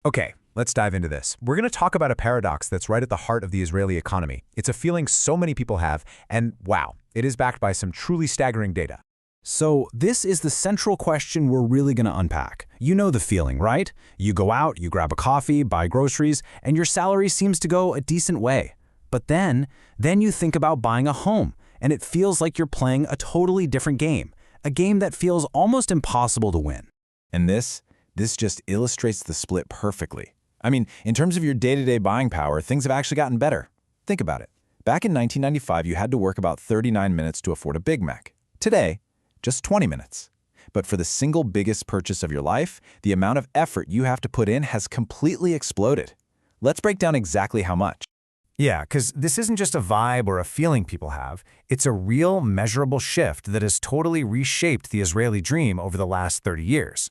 Okay, let's dive into this. We're going to talk about a paradox that's right at the heart of the Israeli economy. It's a feeling so many people have, and wow, it is backed by some truly staggering data. So this is the central question we're really going to unpack. You know the feeling, right? You go out, you grab a coffee, buy groceries, and your salary seems to go a decent way. But then you think about buying a home, and it feels like you're playing a totally different game, a game that feels almost impossible to win. And this just illustrates the split perfectly. I mean, in terms of your day-to-day buying power, things have actually gotten better. Think about it. Back in 1995, you had to work about 39 minutes to afford a Big Mac. Today, just 20 minutes. But for the single biggest purchase of your life, the amount of effort you have to put in has completely exploded. Let's break down exactly how much. Yeah, because this isn't just a vibe or a feeling people have. It's a real, measurable shift that has totally reshaped the Israeli dream over the last 30 years.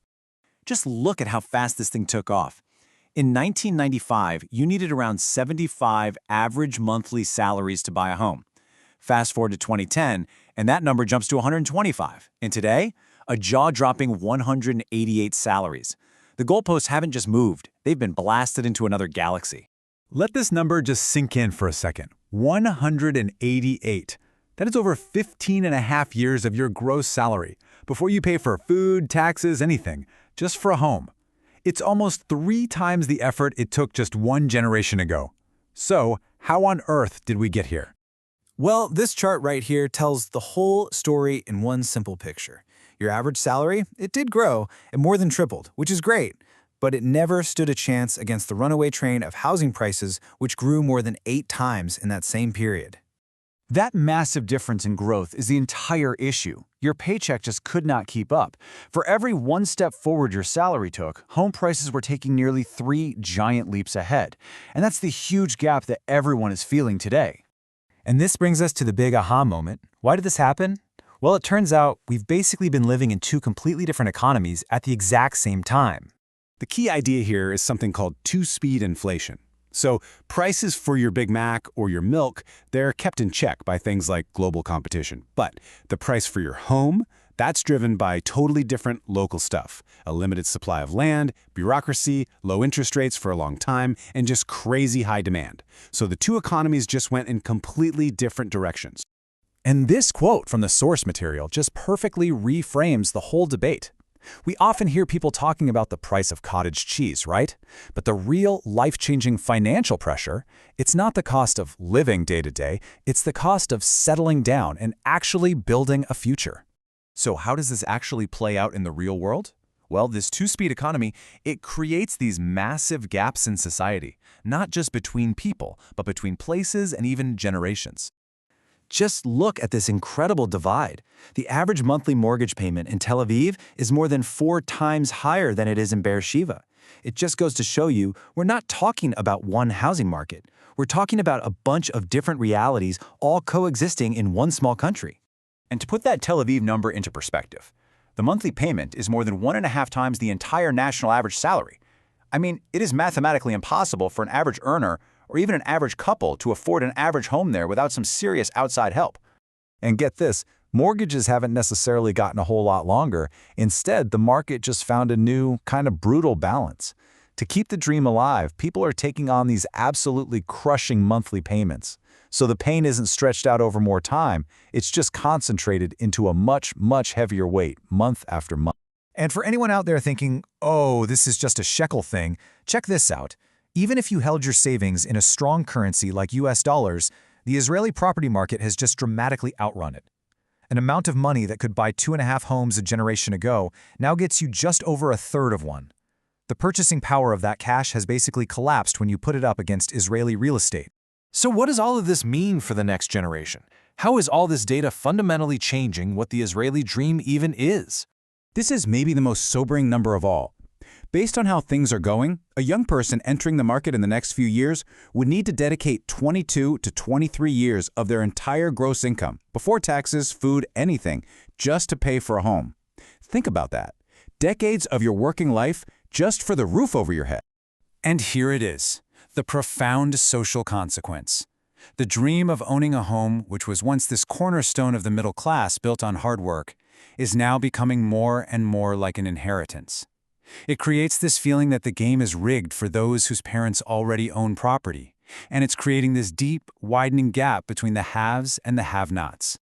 Just look at how fast this thing took off. In 1995, you needed around 75 average monthly salaries to buy a home. Fast forward to 2010, and that number jumps to 125. And today, a jaw-dropping 188 salaries. The goalposts haven't just moved, they've been blasted into another galaxy. Let this number just sink in for a second. 188. That is over 15 and a half years of your gross salary, before you pay for food, taxes, anything, just for a home. It's almost 3 times the effort it took just one generation ago. So, how on earth did we get here? Well, this chart right here tells the whole story in one simple picture. Your average salary, it did grow, it more than tripled, which is great, but it never stood a chance against the runaway train of housing prices, which grew more than 8 times in that same period. That massive difference in growth is the entire issue. Your paycheck just could not keep up. For every one step forward your salary took, home prices were taking nearly 3 giant leaps ahead. And that's the huge gap that everyone is feeling today. And this brings us to the big aha moment. Why did this happen? Well, it turns out we've basically been living in 2 completely different economies at the exact same time. The key idea here is something called two-speed inflation. So prices for your Big Mac or your milk, they're kept in check by things like global competition. But the price for your home, that's driven by totally different local stuff. A limited supply of land, bureaucracy, low interest rates for a long time, and just crazy high demand. So the 2 economies just went in completely different directions. And this quote from the source material just perfectly reframes the whole debate. We often hear people talking about the price of cottage cheese, right? But the real life-changing financial pressure, it's not the cost of living day to day, it's the cost of settling down and actually building a future. So how does this actually play out in the real world? Well, this two-speed economy, it creates these massive gaps in society, not just between people, but between places and even generations. Just look at this incredible divide. The average monthly mortgage payment in Tel Aviv is more than 4 times higher than it is in Beersheba. It just goes to show you we're not talking about one housing market. We're talking about a bunch of different realities all coexisting in one small country. And to put that Tel Aviv number into perspective, the monthly payment is more than 1.5 times the entire national average salary. I mean, it is mathematically impossible for an average earner or even an average couple to afford an average home there without some serious outside help. And get this, mortgages haven't necessarily gotten a whole lot longer. Instead, the market just found a new, kind of brutal balance. To keep the dream alive, people are taking on these absolutely crushing monthly payments. So the pain isn't stretched out over more time, it's just concentrated into a much, much heavier weight, month after month. And for anyone out there thinking, oh, this is just a shekel thing, check this out. Even if you held your savings in a strong currency like US dollars, the Israeli property market has just dramatically outrun it. An amount of money that could buy 2.5 homes a generation ago now gets you just over 1/3 of one. The purchasing power of that cash has basically collapsed when you put it up against Israeli real estate. So what does all of this mean for the next generation? How is all this data fundamentally changing what the Israeli dream even is? This is maybe the most sobering number of all. Based on how things are going, a young person entering the market in the next few years would need to dedicate 22 to 23 years of their entire gross income, before taxes, food, anything, just to pay for a home. Think about that. Decades of your working life just for the roof over your head. And here it is, the profound social consequence. The dream of owning a home, which was once this cornerstone of the middle class built on hard work, is now becoming more and more like an inheritance. It creates this feeling that the game is rigged for those whose parents already own property, and it's creating this deep, widening gap between the haves and the have-nots.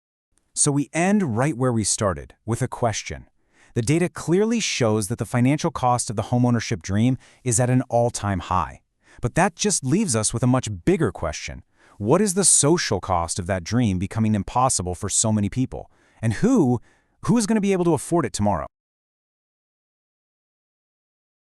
So we end right where we started, with a question. The data clearly shows that the financial cost of the homeownership dream is at an all-time high. But that just leaves us with a much bigger question. What is the social cost of that dream becoming impossible for so many people? And who is going to be able to afford it tomorrow?